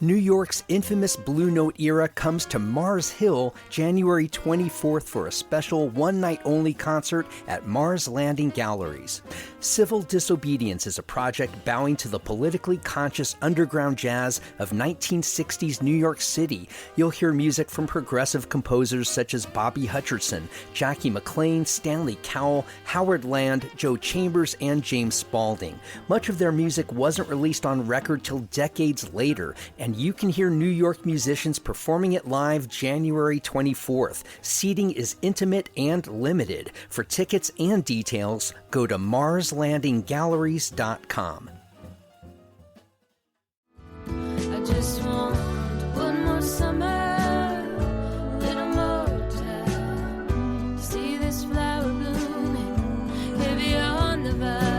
New York's infamous Blue Note era comes to Mars Hill January 24th for a special one-night-only concert at Mars Landing Galleries. Civil Disobedience is a project bowing to the politically conscious underground jazz of 1960s New York City. You'll hear music from progressive composers such as Bobby Hutcherson, Jackie McLean, Stanley Cowell, Howard Land, Joe Chambers, and James Spaulding. Much of their music wasn't released on record till decades later, and you can hear New York musicians performing it live January 24th. Seating is intimate and limited. For tickets and details, go to marslandinggalleries.com. I just want one more summer, a little more time to see this flower blooming heavy on the vine.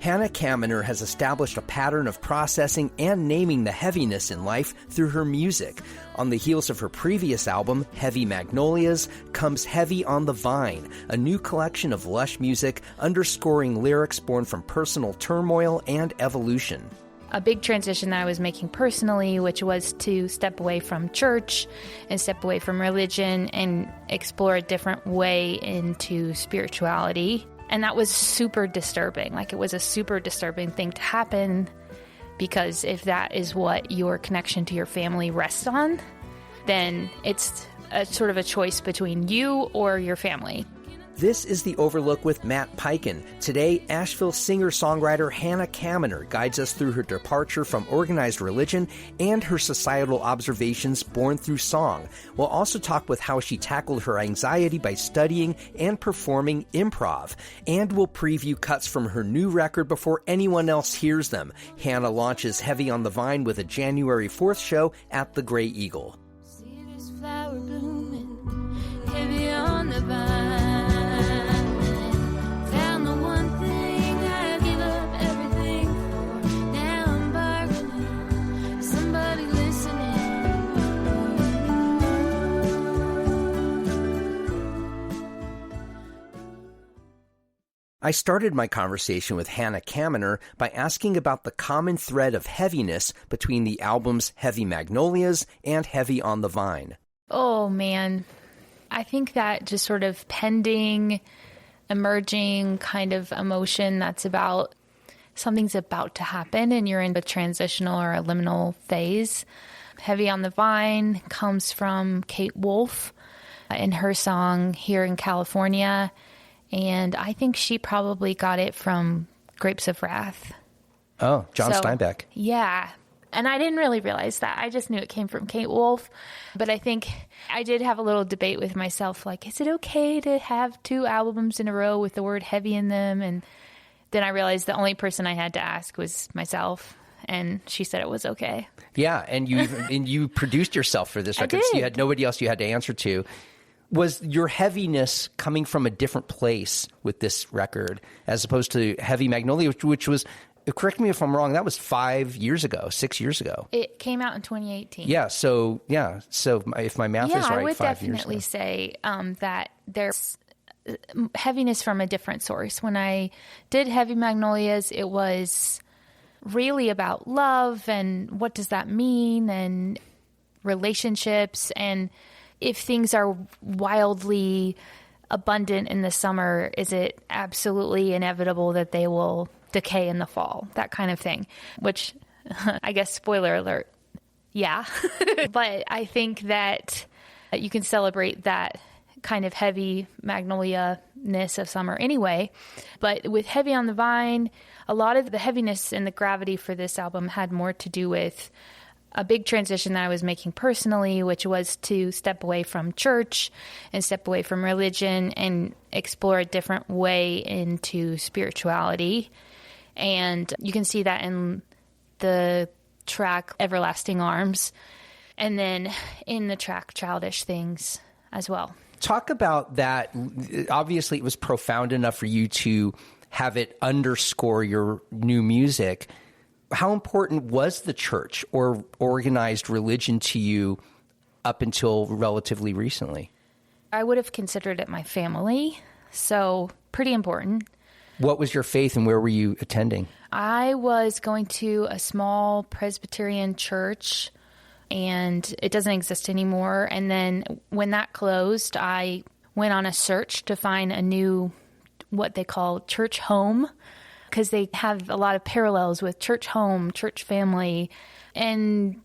Hannah Kaminer has established a pattern of processing and naming the heaviness in life through her music. On the heels of her previous album, Heavy Magnolias, comes Heavy on the Vine, a new collection of lush music underscoring lyrics born from personal turmoil and evolution. A big transition that I was making personally, which was to step away from church and step away from religion and explore a different way into spirituality. And that was super disturbing. Like, it was a super disturbing thing to happen, because if that is what your connection to your family rests on, then it's a sort of a choice between you or your family. This is The Overlook with Matt Peiken. Today, Asheville singer-songwriter Hannah Kaminer guides us through her departure from organized religion and her societal observations born through song. We'll also talk with how she tackled her anxiety by studying and performing improv. And we'll preview cuts from her new record before anyone else hears them. Hannah launches Heavy on the Vine with a January 4th show at the Gray Eagle. See this flower blooming heavy on the vine. I started my conversation with Hannah Kaminer by asking about the common thread of heaviness between the albums Heavy Magnolias and Heavy on the Vine. Oh, man. I think that just sort of pending, emerging kind of emotion that's about something's about to happen and you're in a transitional or a liminal phase. Heavy on the Vine comes from Kate Wolf in her song Here in California. And I think she probably got it from Grapes of Wrath. Oh, John Steinbeck. Yeah. And I didn't really realize that. I just knew it came from Kate Wolf. But I think I did have a little debate with myself, like, is it okay to have 2 albums in a row with the word heavy in them? And then I realized the only person I had to ask was myself. And she said it was okay. Yeah, and you produced yourself for this record. So you had nobody else you had to answer to. Was your heaviness coming from a different place with this record as opposed to Heavy Magnolia, which was, correct me if I'm wrong, that was 6 years ago. It came out in 2018. So if my math is right, 5 years ago. I would definitely say that there's heaviness from a different source. When I did Heavy Magnolias, it was really about love and what does that mean and relationships, and if things are wildly abundant in the summer, is it absolutely inevitable that they will decay in the fall? That kind of thing, which I guess, spoiler alert, yeah. But I think that you can celebrate that kind of heavy magnolia-ness of summer anyway. But with Heavy on the Vine, a lot of the heaviness and the gravity for this album had more to do with a big transition that I was making personally, which was to step away from church and step away from religion and explore a different way into spirituality. And you can see that in the track Everlasting Arms, and then in the track Childish Things as well. Talk about that. Obviously, it was profound enough for you to have it underscore your new music. How important was the church or organized religion to you up until relatively recently? I would have considered it my family, so pretty important. What was your faith and where were you attending? I was going to a small Presbyterian church, and it doesn't exist anymore. And then when that closed, I went on a search to find a new, what they call church home, because they have a lot of parallels with church home, church family. And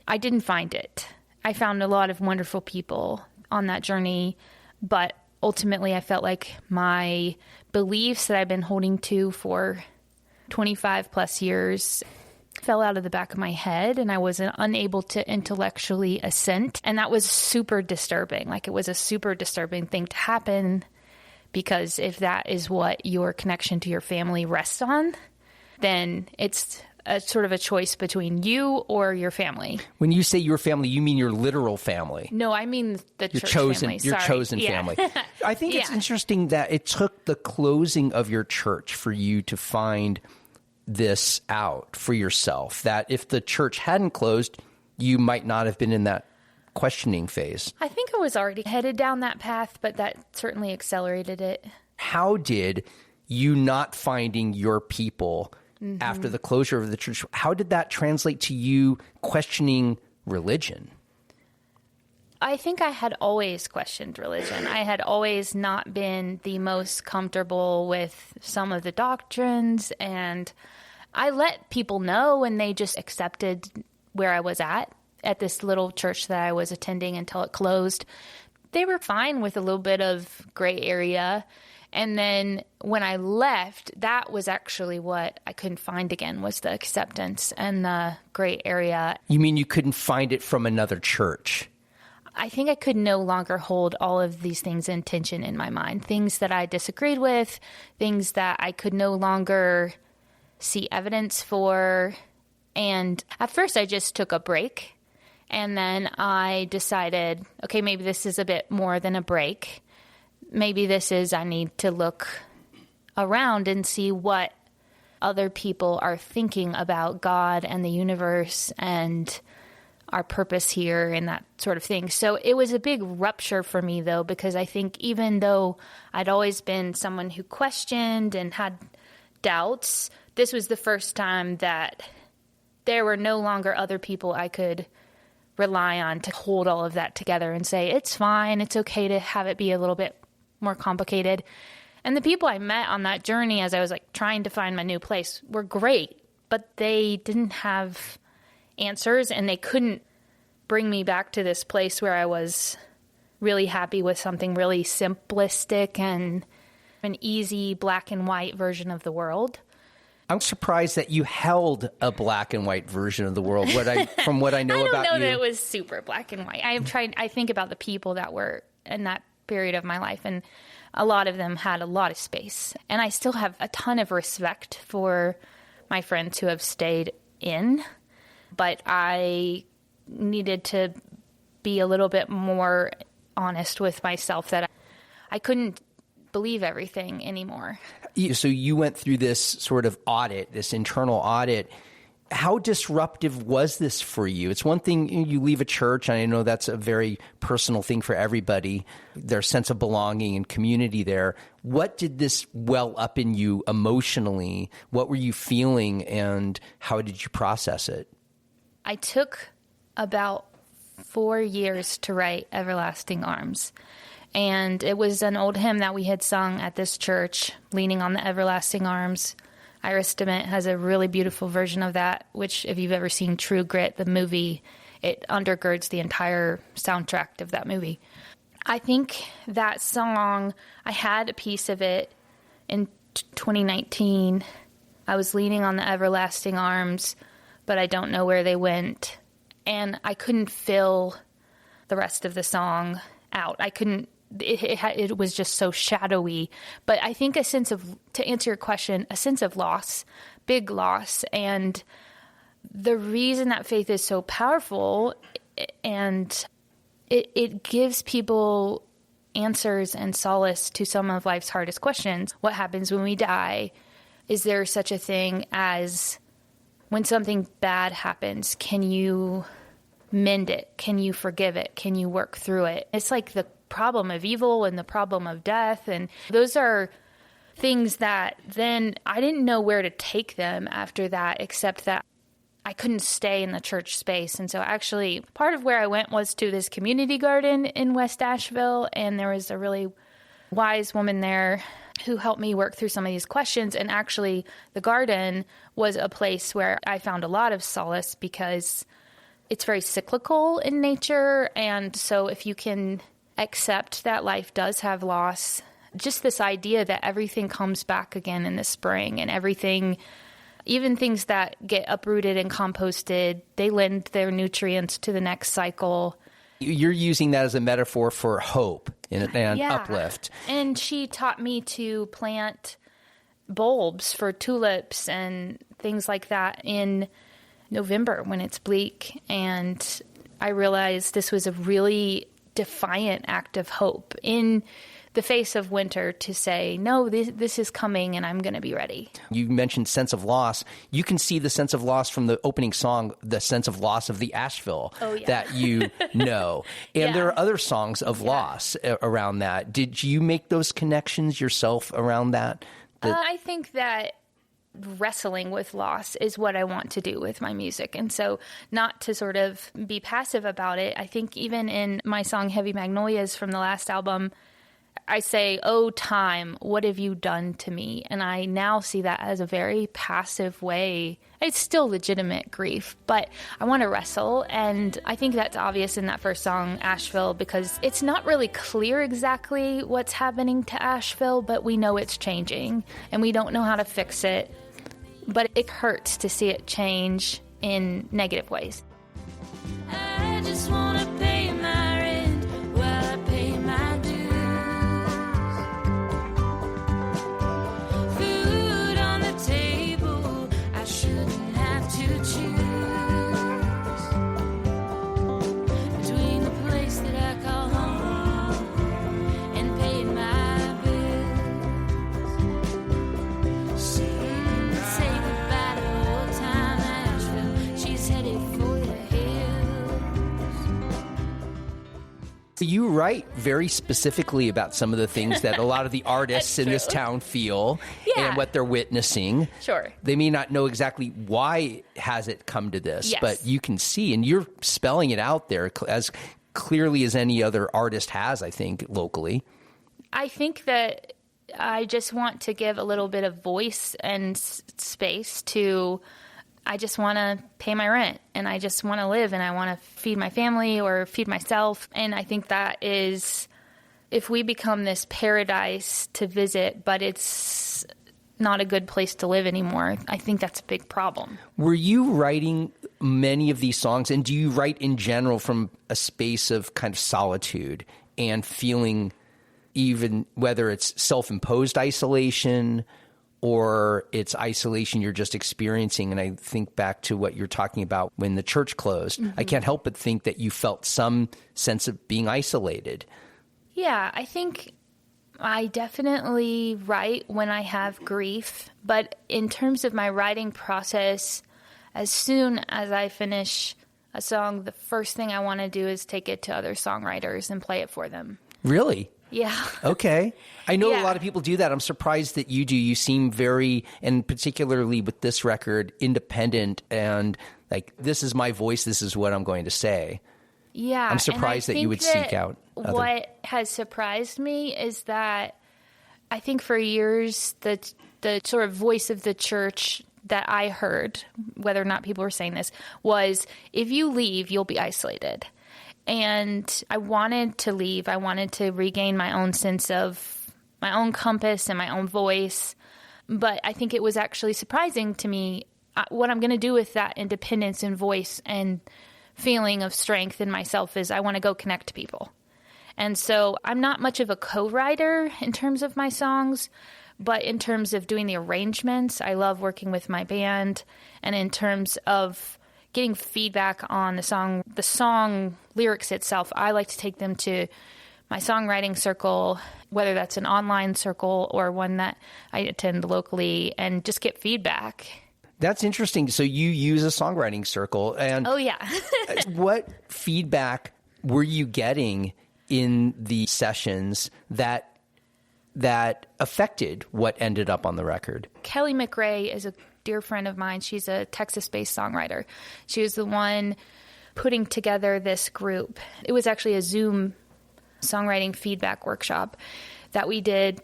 I didn't find it. I found a lot of wonderful people on that journey, but ultimately I felt like my beliefs that I've been holding to for 25 plus years fell out of the back of my head, and I was unable to intellectually assent. And that was super disturbing. Like, it was a super disturbing thing to happen, because if that is what your connection to your family rests on, then it's a sort of a choice between you or your family. When you say your family, you mean your literal family. No, I mean the your church chosen, family. Your Sorry. chosen Yeah. family. I think it's Yeah. interesting that it took the closing of your church for you to find this out for yourself, that if the church hadn't closed, you might not have been in that questioning phase. I think I was already headed down that path, but that certainly accelerated it. How did you not finding your people after the closure of the church, how did that translate to you questioning religion? I think I had always questioned religion. I had always not been the most comfortable with some of the doctrines, and I let people know, and they just accepted where I was at this little church that I was attending until it closed. They were fine with a little bit of gray area. And then when I left, that was actually what I couldn't find again, was the acceptance and the gray area. You mean you couldn't find it from another church? I think I could no longer hold all of these things in tension in my mind, things that I disagreed with, things that I could no longer see evidence for. And at first I just took a break, and then I decided, okay, maybe this is a bit more than a break. Maybe this is, I need to look around and see what other people are thinking about God and the universe and our purpose here and that sort of thing. So it was a big rupture for me, though, because I think even though I'd always been someone who questioned and had doubts, this was the first time that there were no longer other people I could rely on to hold all of that together and say, it's fine, it's okay to have it be a little bit more complicated. And the people I met on that journey as I was like trying to find my new place were great, but they didn't have answers, and they couldn't bring me back to this place where I was really happy with something really simplistic and an easy black and white version of the world. I'm surprised that you held a black and white version of the world. From what I know about you, I don't know that it was super black and white. I think about the people that were in that period of my life, and a lot of them had a lot of space. And I still have a ton of respect for my friends who have stayed in, but I needed to be a little bit more honest with myself that I couldn't believe everything anymore. So you went through this sort of audit, this internal audit. How disruptive was this for you? It's one thing you leave a church, and I know that's a very personal thing for everybody, their sense of belonging and community there. What did this well up in you emotionally? What were you feeling, and how did you process it? I took about 4 years to write Everlasting Arms. And it was an old hymn that we had sung at this church, Leaning on the Everlasting Arms. Iris DeMent has a really beautiful version of that, which if you've ever seen True Grit, the movie, it undergirds the entire soundtrack of that movie. I think that song, I had a piece of it in 2019. I was leaning on the everlasting arms, but I don't know where they went. And I couldn't fill the rest of the song out. I couldn't. It was just so shadowy. But I think to answer your question, a sense of loss, big loss. And the reason that faith is so powerful, and it gives people answers and solace to some of life's hardest questions. What happens when we die? Is there such a thing as when something bad happens, can you mend it? Can you forgive it? Can you work through it? It's like the problem of evil and the problem of death. And those are things that then I didn't know where to take them after that, except that I couldn't stay in the church space. And so actually part of where I went was to this community garden in West Asheville. And there was a really wise woman there who helped me work through some of these questions. And actually the garden was a place where I found a lot of solace because it's very cyclical in nature. And so if you can accept that life does have loss, just this idea that everything comes back again in the spring, and everything, even things that get uprooted and composted, they lend their nutrients to the next cycle. You're using that as a metaphor for hope and uplift. And she taught me to plant bulbs for tulips and things like that in November when it's bleak. And I realized this was a really defiant act of hope in the face of winter to say, no, this is coming and I'm going to be ready. You mentioned sense of loss. You can see the sense of loss from the opening song, the sense of loss of the Asheville that you know. And there are other songs of loss around that. Did you make those connections yourself around that? I think that wrestling with loss is what I want to do with my music. And so not to sort of be passive about it. I think even in my song Heavy Magnolias from the last album, I say, oh, time, what have you done to me? And I now see that as a very passive way. It's still legitimate grief, but I want to wrestle. And I think that's obvious in that first song, Asheville, because it's not really clear exactly what's happening to Asheville, but we know it's changing and we don't know how to fix it. But it hurts to see it change in negative ways. I just want to pay my rent while I pay my dues. Food on the table, I shouldn't have to choose between the place that I call home and paying my bills. Say goodbye to old time Asheville. She's headed for the You write very specifically about some of the things that a lot of the artists in this town feel and what they're witnessing. Sure. They may not know exactly why has it come to this, Yes. but you can see, and you're spelling it out there as clearly as any other artist has, I think, locally. I think that I just want to give a little bit of voice and space to, I just want to pay my rent and I just want to live and I want to feed my family or feed myself. And I think that is, if we become this paradise to visit, but it's not a good place to live anymore, I think that's a big problem. Were you writing many of these songs, and do you write in general from a space of kind of solitude and feeling, even whether it's self-imposed isolation or it's isolation you're just experiencing? And I think back to what you're talking about when the church closed. I can't help but think that you felt some sense of being isolated. Yeah, I think I definitely write when I have grief. But in terms of my writing process, as soon as I finish a song, the first thing I want to do is take it to other songwriters and play it for them. Really? Yeah. Okay. I know a Yeah. lot of people do that. I'm surprised that you do. You seem very, and particularly with this record, independent and like, this is my voice, this is what I'm going to say. Yeah. I'm surprised that you would seek out other... What has surprised me is that I think for years, the sort of voice of the church that I heard, whether or not people were saying this, was if you leave, you'll be isolated. And I wanted to leave. I wanted to regain my own sense of my own compass and my own voice. But I think it was actually surprising to me what I'm going to do with that independence and voice and feeling of strength in myself is I want to go connect to people. And so I'm not much of a co-writer in terms of my songs, but in terms of doing the arrangements, I love working with my band. And in terms of getting feedback on the song lyrics itself, I like to take them to my songwriting circle, whether that's an online circle or one that I attend locally, and just get feedback. That's interesting. So you use a songwriting circle. And oh, yeah. what feedback were you getting in the sessions that that affected what ended up on the record? Kelly McRae is a dear friend of mine. She's a Texas-based songwriter. She was the one putting together this group. It was actually a Zoom songwriting feedback workshop that we did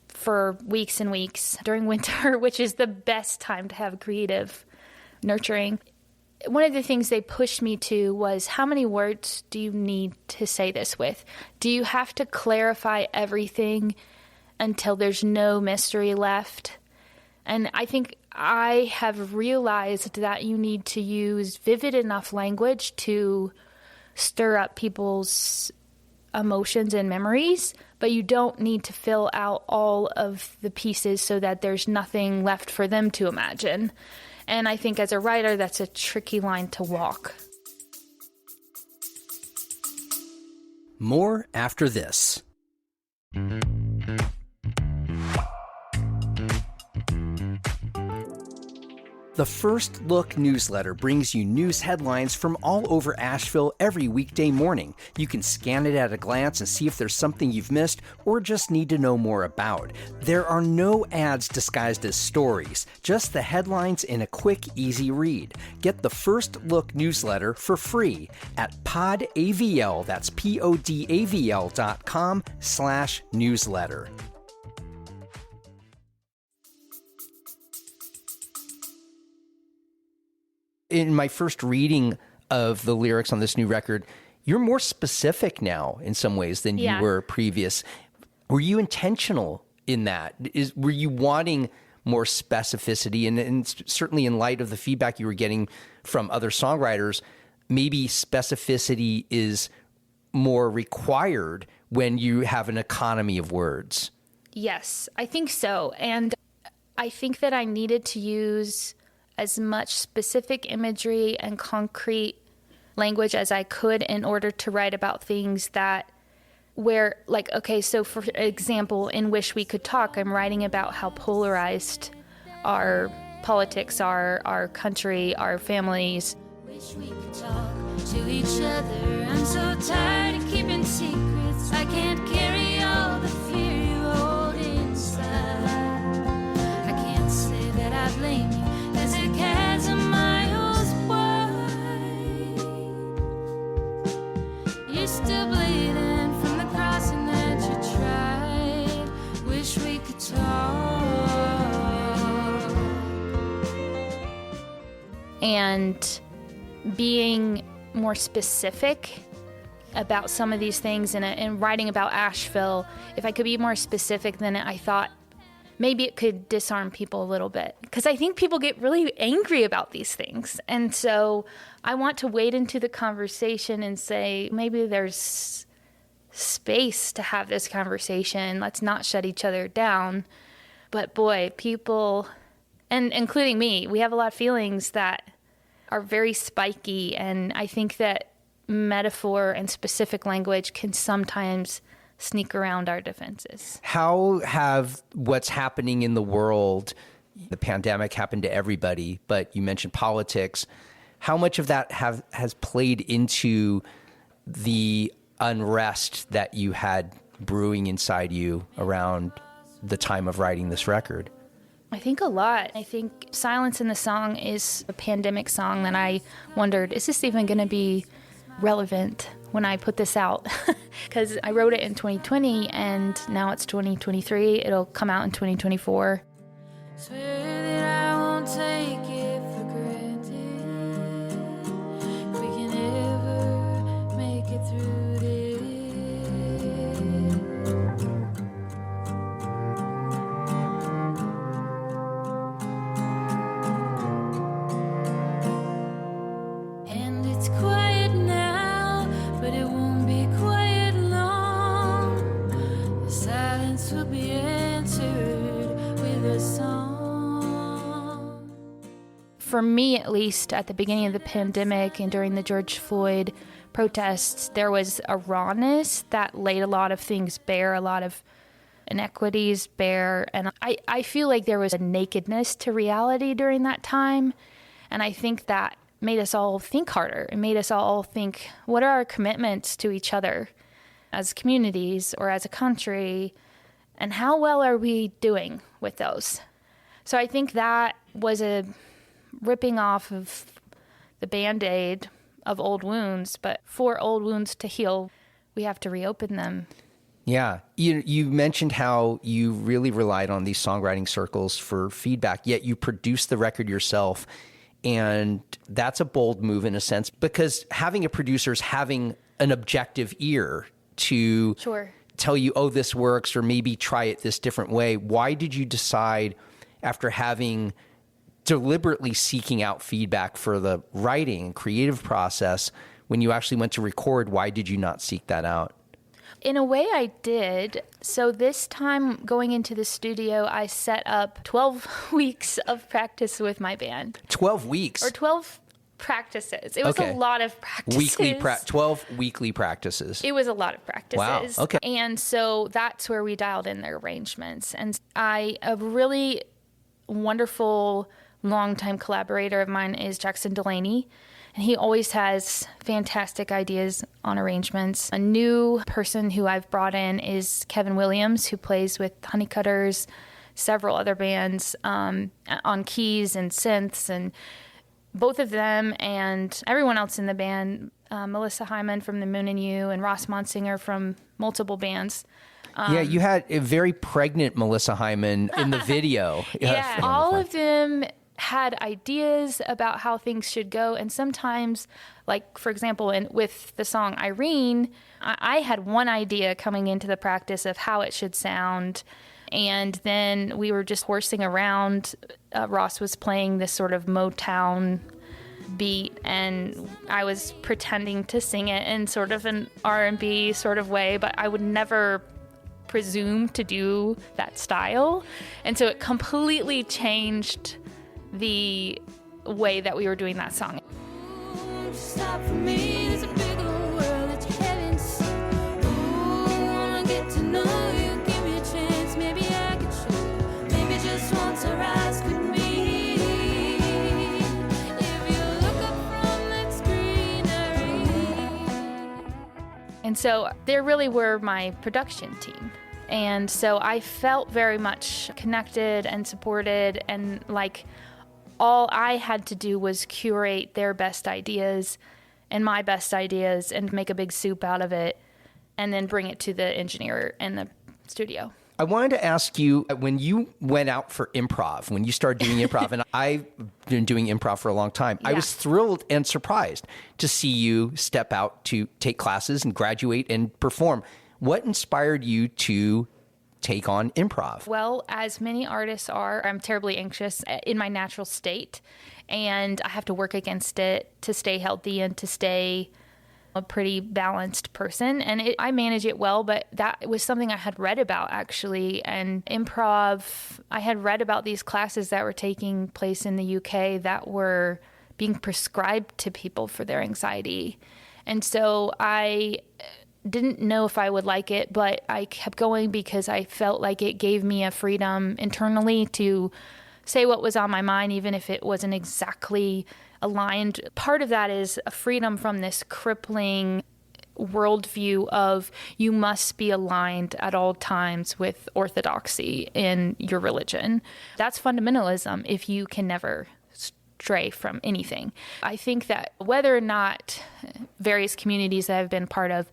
for weeks and weeks during winter, which is the best time to have creative nurturing. One of the things they pushed me to was, how many words do you need to say this with? Do you have to clarify everything until there's no mystery left? And I think I have realized that you need to use vivid enough language to stir up people's emotions and memories, but you don't need to fill out all of the pieces so that there's nothing left for them to imagine. And I think as a writer, that's a tricky line to walk. More after this. The First Look newsletter brings you news headlines from all over Asheville every weekday morning. You can scan it at a glance and see if there's something you've missed or just need to know more about. There are no ads disguised as stories, just the headlines in a quick, easy read. Get the First Look newsletter for free at podavl, that's podavl.com/newsletter. In my first reading of the lyrics on this new record, you're more specific now in some ways than you were previous. Were you intentional in that? Were you wanting more specificity? And certainly in light of the feedback you were getting from other songwriters, maybe specificity is more required when you have an economy of words. Yes, I think so. And I think that I needed to use as much specific imagery and concrete language as I could in order to write about things that where, like, okay, so for example, in Wish We Could Talk, I'm writing about how polarized our politics are, our country, our families. Wish we could talk to each other. I'm so tired of keeping secrets. I can't carry all the fear you hold inside. I can't say that I blame you. There's a chasm miles wide. You're still bleeding from the crossing that you tried. Wish we could talk. And being more specific about some of these things and writing about Asheville, if I could be more specific, then I thought maybe it could disarm people a little bit, because I think people get really angry about these things. And so I want to wade into the conversation and say, maybe there's space to have this conversation. Let's not shut each other down. But boy, people, and including me, we have a lot of feelings that are very spiky. And I think that metaphor and specific language can sometimes sneak around our defenses. How have what's happening in the world, the pandemic happened to everybody, but you mentioned politics, how much of that has played into the unrest that you had brewing inside you around the time of writing this record? I think a lot. I think Silence in the Song is a pandemic song that I wondered, is this even going to be relevant when I put this out? Because I wrote it in 2020 and now it's 2023. It'll come out in 2024. Swear that I won't take it for granted. If we can ever make it through this. And it's quiet now, but it won't be quiet long. The silence will be answered with a song. For me, at least, at the beginning of the pandemic and during the George Floyd protests, there was a rawness that laid a lot of things bare, a lot of inequities bare. And I feel like there was a nakedness to reality during that time. And I think that made us all think harder. It made us all think, what are our commitments to each other as communities or as a country? And how well are we doing with those? So I think that was a ripping off of the Band-Aid of old wounds. But for old wounds to heal, we have to reopen them. Yeah. You mentioned how you really relied on these songwriting circles for feedback, yet you produced the record yourself. And that's a bold move in a sense, because having a producer is having an objective ear to tell you, oh, this works, or maybe try it this different way. Why did you decide, after having deliberately seeking out feedback for the writing and creative process, when you actually went to record, why did you not seek that out? In a way, I did. So this time going into the studio, I set up 12 weeks of practice with my band. 12 weeks? Or 12 practices. It was a lot of practices. 12 weekly practices. It was a lot of practices. Wow. Okay. And so that's where we dialed in their arrangements. And a really wonderful longtime collaborator of mine is Jackson Delaney. And he always has fantastic ideas on arrangements. A new person who I've brought in is Kevin Williams, who plays with Honeycutters, several other bands, on keys and synths. And both of them and everyone else in the band, Melissa Hyman from The Moon and You and Ross Monsinger from multiple bands. Yeah, you had a very pregnant Melissa Hyman in the video. Yeah, all of them had ideas about how things should go. And sometimes, like, for example, with the song Irene, I had one idea coming into the practice of how it should sound. And then we were just horsing around. Ross was playing this sort of Motown beat, and I was pretending to sing it in sort of an R&B sort of way, but I would never presume to do that style. And so it completely changed the way that we were doing that song. Stop for me, there's a bigger world that you haven't seen. Ooh, wanna get to know you, give me a chance, maybe I could show you. Maybe just once our eyes could meet. If you look up from that greenery. And so they really were my production team. And so I felt very much connected and supported, and like all I had to do was curate their best ideas and my best ideas and make a big soup out of it and then bring it to the engineer in the studio. I wanted to ask you, when you went out for improv, when you started doing improv, and I've been doing improv for a long time, I was thrilled and surprised to see you step out to take classes and graduate and perform. What inspired you to take on improv? Well, as many artists are, I'm terribly anxious in my natural state, and I have to work against it to stay healthy and to stay a pretty balanced person. And I manage it well, but that was something I had read about, actually. And improv, I had read about these classes that were taking place in the UK that were being prescribed to people for their anxiety. And so I didn't know if I would like it, but I kept going because I felt like it gave me a freedom internally to say what was on my mind, even if it wasn't exactly aligned. Part of that is a freedom from this crippling worldview of you must be aligned at all times with orthodoxy in your religion. That's fundamentalism if you can never stray from anything. I think that whether or not various communities that I've been part of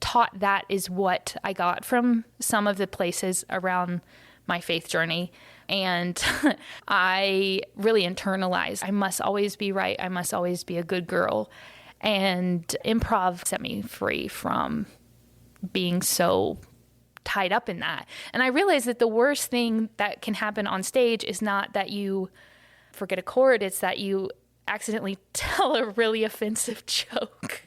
taught that is what I got from some of the places around my faith journey. And I really internalized, I must always be right. I must always be a good girl. And improv set me free from being so tied up in that. And I realized that the worst thing that can happen on stage is not that you forget a chord, it's that you accidentally tell a really offensive joke.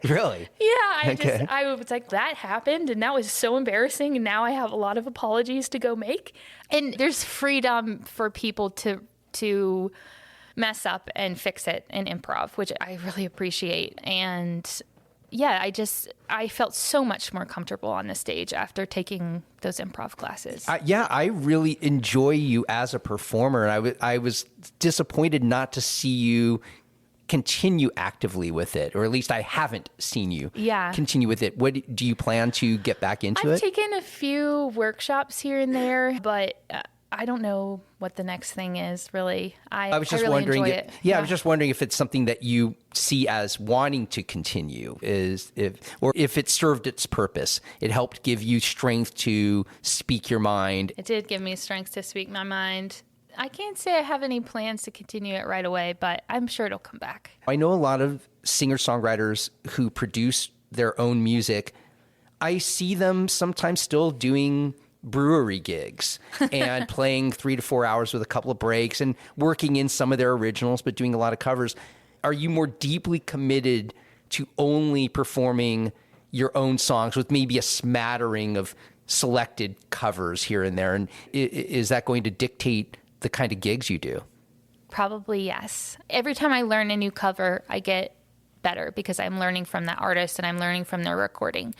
Really? Yeah, I was like, that happened, and that was so embarrassing, and now I have a lot of apologies to go make. And there's freedom for people to mess up and fix it in improv, which I really appreciate. And yeah, I felt so much more comfortable on the stage after taking those improv classes. I really enjoy you as a performer. And I was disappointed not to see you continue actively with it, or at least I haven't seen you continue with it. What do you plan to get back into I've taken a few workshops here and there, but I don't know what the next thing is, really. I was just really enjoy it. Yeah, I was just wondering if it's something that you see as wanting to continue, or if it served its purpose. It helped give you strength to speak your mind. It did give me strength to speak my mind. I can't say I have any plans to continue it right away, but I'm sure it'll come back. I know a lot of singer-songwriters who produce their own music. I see them sometimes still doing brewery gigs and playing 3 to 4 hours with a couple of breaks and working in some of their originals, but doing a lot of covers. Are you more deeply committed to only performing your own songs with maybe a smattering of selected covers here and there? And is that going to dictate the kind of gigs you do? Probably yes. Every time I learn a new cover, I get better because I'm learning from that artist and I'm learning from their recording.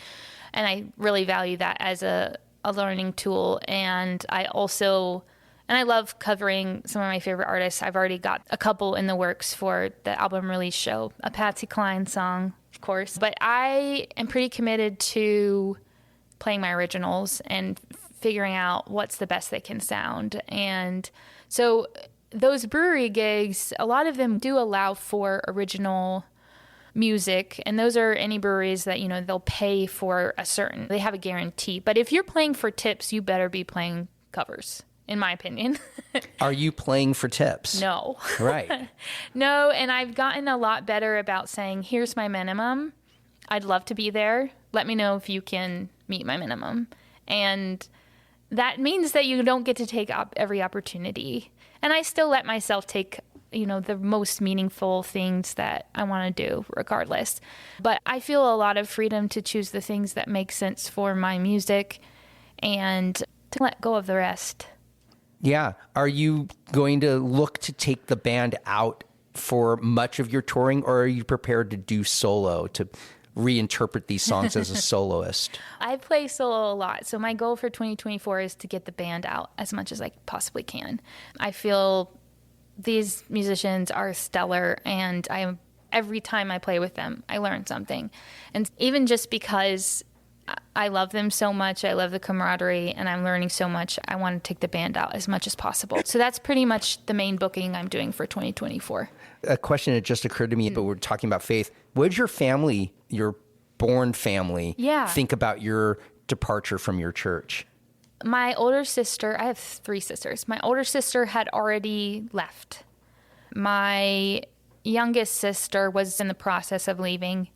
And I really value that as a learning tool. And I love covering some of my favorite artists. I've already got a couple in the works for the album release show, a Patsy Cline song, of course. But I am pretty committed to playing my originals and figuring out what's the best they can sound. And so those brewery gigs, a lot of them do allow for original music, and those are any breweries that, they'll pay for they have a guarantee. But if you're playing for tips, you better be playing covers, in my opinion. Are you playing for tips? No. Right. No, and I've gotten a lot better about saying, here's my minimum. I'd love to be there. Let me know if you can meet my minimum. And that means that you don't get to take up every opportunity. And I still let myself take the most meaningful things that I want to do regardless. But I feel a lot of freedom to choose the things that make sense for my music and to let go of the rest. Yeah. Are you going to look to take the band out for much of your touring, or are you prepared to do solo, to reinterpret these songs as a soloist? I play solo a lot. So my goal for 2024 is to get the band out as much as I possibly can. I feel these musicians are stellar, and every time I play with them, I learn something. And even just because I love them so much, I love the camaraderie, and I'm learning so much, I want to take the band out as much as possible. So that's pretty much the main booking I'm doing for 2024. A question that just occurred to me, but we're talking about faith. What did your family, your born family, think about your departure from your church? My older sister, I have 3 sisters. My older sister had already left. My youngest sister was in the process of leaving.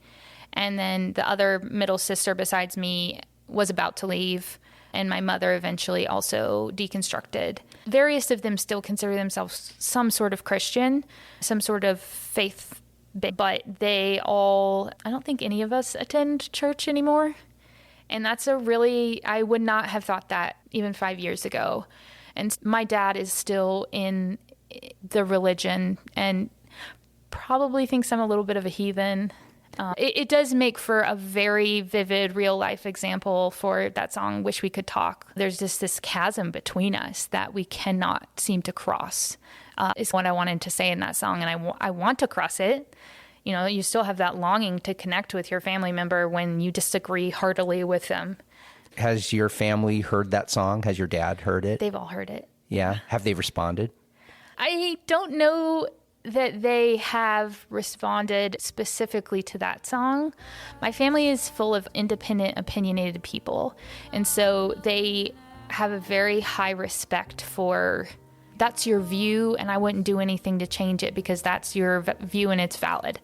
And then the other middle sister besides me was about to leave. And my mother eventually also deconstructed. Various of them still consider themselves some sort of Christian, some sort of faith. But I don't think any of us attend church anymore. And that's I would not have thought that even 5 years ago. And my dad is still in the religion and probably thinks I'm a little bit of a heathen. It does make for a very vivid real life example for that song, Wish We Could Talk. There's just this chasm between us that we cannot seem to cross, is what I wanted to say in that song. And I want to cross it. You still have that longing to connect with your family member when you disagree heartily with them. Has your family heard that song? Has your dad heard it? They've all heard it. Yeah. Have they responded? I don't know that they have responded specifically to that song. My family is full of independent, opinionated people. And so they have a very high respect for that's your view, and I wouldn't do anything to change it because that's your view and it's valid.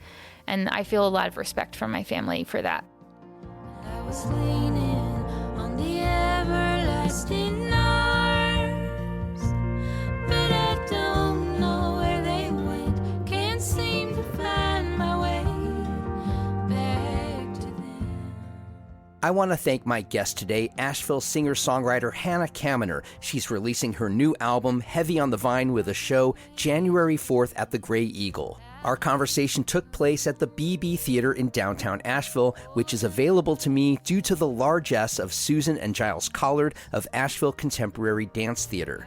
And I feel a lot of respect from my family for that. I was leaning on the everlasting arms, but I don't know where they went. Can't seem to find my way back to them. I want to thank my guest today, Asheville singer-songwriter Hannah Kaminer. She's releasing her new album, Heavy on the Vine, with a show January 4th at the Gray Eagle. Our conversation took place at the BB Theater in downtown Asheville, which is available to me due to the largesse of Susan and Giles Collard of Asheville Contemporary Dance Theater.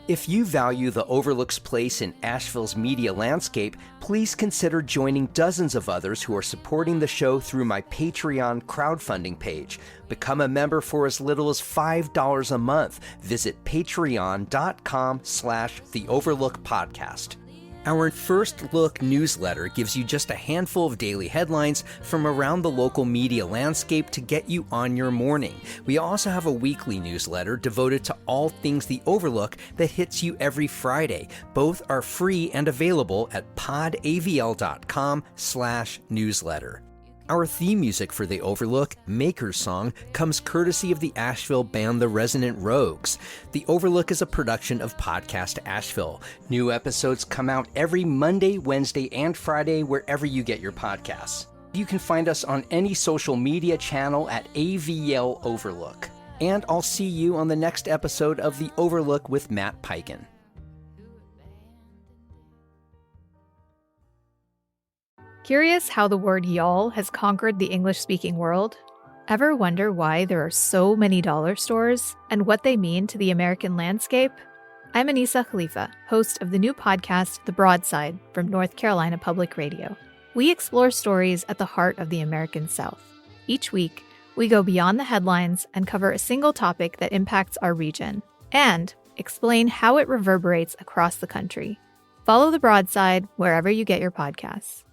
If you value the Overlook's place in Asheville's media landscape, please consider joining dozens of others who are supporting the show through my Patreon crowdfunding page. Become a member for as little as $5 a month. Visit patreon.com/theoverlookpodcast. Our First Look newsletter gives you just a handful of daily headlines from around the local media landscape to get you on your morning. We also have a weekly newsletter devoted to all things The Overlook that hits you every Friday. Both are free and available at podavl.com/newsletter. Our theme music for The Overlook, Maker's Song, comes courtesy of the Asheville band The Resonant Rogues. The Overlook is a production of Podcast Asheville. New episodes come out every Monday, Wednesday, and Friday wherever you get your podcasts. You can find us on any social media channel at AVL Overlook. And I'll see you on the next episode of The Overlook with Matt Peiken. Curious how the word y'all has conquered the English-speaking world? Ever wonder why there are so many dollar stores and what they mean to the American landscape? I'm Anissa Khalifa, host of the new podcast, The Broadside, from North Carolina Public Radio. We explore stories at the heart of the American South. Each week, we go beyond the headlines and cover a single topic that impacts our region and explain how it reverberates across the country. Follow The Broadside wherever you get your podcasts.